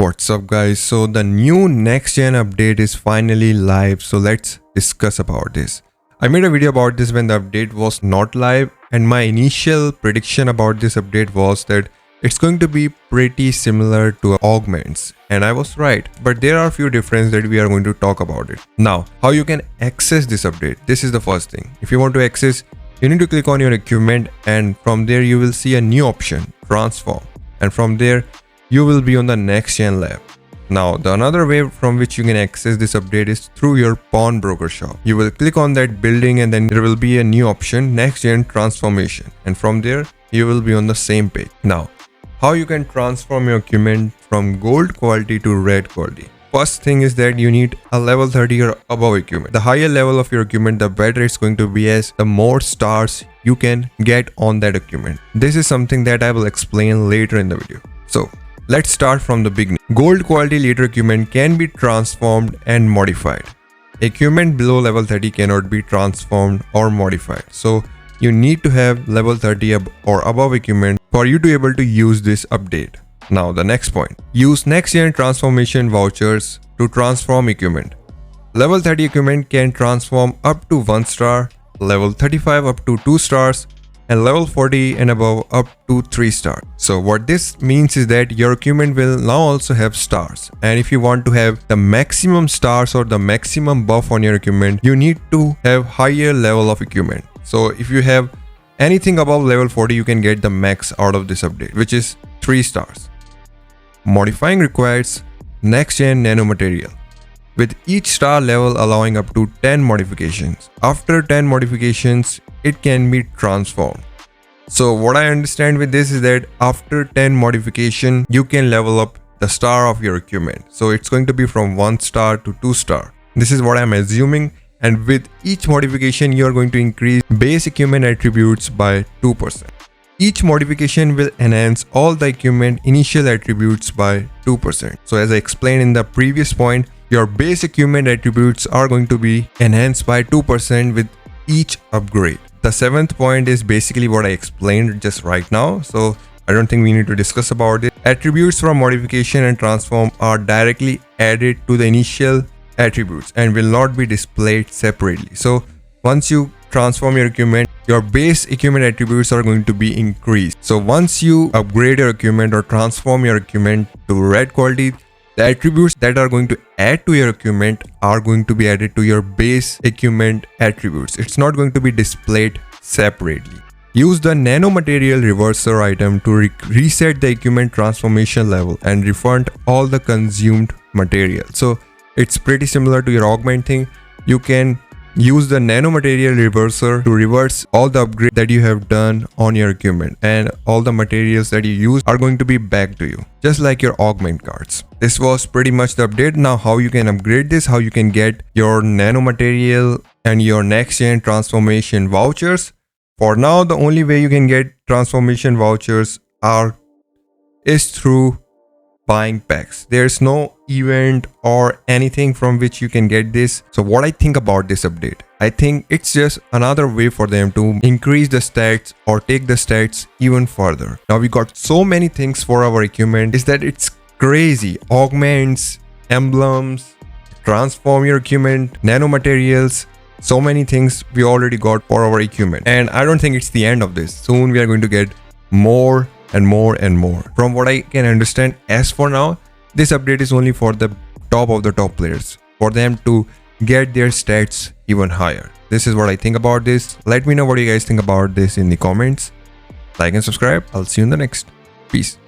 What's up guys? So the new next gen update is finally live, so let's discuss about this. I made a video about this when the update was not live, and my initial prediction about this update was that it's going to be pretty similar to augments, and I was right, but there are a few differences that we are going to talk about it. Now, how you can access this update? This is the first thing. If you want to access, you need to click on your equipment, and from there you will see a new option, transform, and from there you will be on the next gen lab. Now, the another way from which you can access this update is through your pawnbroker shop. You will click on that building and then there will be a new option, next gen transformation, and from there you will be on the same page. Now, how you can transform your equipment from gold quality to red quality? First thing is that you need a level 30 or above equipment. The higher level of your equipment, the better it's going to be, as the more stars you can get on that equipment. This is something that I will explain later in the video. So let's start from the beginning. Gold quality leader equipment can be transformed and modified. Equipment below level 30 cannot be transformed or modified. So you need to have level 30 or above equipment for you to be able to use this update. Now the next point. Use next gen transformation vouchers to transform equipment. Level 30 equipment can transform up to 1 star, level 35 up to 2 stars, and level 40 and above up to 3 stars. So what this means is that your equipment will now also have stars, and if you want to have the maximum stars or the maximum buff on your equipment, you need to have higher level of equipment. So if you have anything above level 40, you can get the max out of this update, which is 3 stars. Modifying requires next gen nanomaterial, with each star level allowing up to 10 modifications. After 10 modifications, it can be transformed. So what I understand with this is that after 10 modification, you can level up the star of your equipment. So it's going to be from 1 star to 2 star. This is what I'm assuming. And with each modification, you are going to increase base equipment attributes by 2%. Each modification will enhance all the equipment initial attributes by 2%. So as I explained in the previous point, your base equipment attributes are going to be enhanced by 2% with each upgrade. The 7th point is basically what I explained just right now, so I don't think we need to discuss about it. Attributes from modification and transform are directly added to the initial attributes and will not be displayed separately. So once you transform your equipment, your base equipment attributes are going to be increased. So once you upgrade your equipment or transform your equipment to red quality, the attributes that are going to add to your equipment are going to be added to your base equipment attributes. It's not going to be displayed separately. Use the nanomaterial reverser item to reset the equipment transformation level and refund all the consumed material. So it's pretty similar to your augment thing. You can use the nanomaterial reverser to reverse all the upgrades that you have done on your equipment, and all the materials that you use are going to be back to you, just like your augment cards. This was pretty much the update. Now how you can upgrade this, how you can get your nanomaterial and your next gen transformation vouchers. For now, the only way you can get transformation vouchers is through buying packs. There's no event or anything from which you can get this. So what I think about this update, I think it's just another way for them to increase the stats or take the stats even further. Now we got so many things for our equipment is that it's crazy. Augments, emblems, transform your equipment, nanomaterials, so many things we already got for our equipment. And I don't think it's the end of this. Soon we are going to get more and more and more. From what I can understand, as for now, this update is only for the top of the top players, for them to get their stats even higher. This is what I think about this. Let me know what you guys think about this in the comments. Like and subscribe. I'll see you in the next. Peace.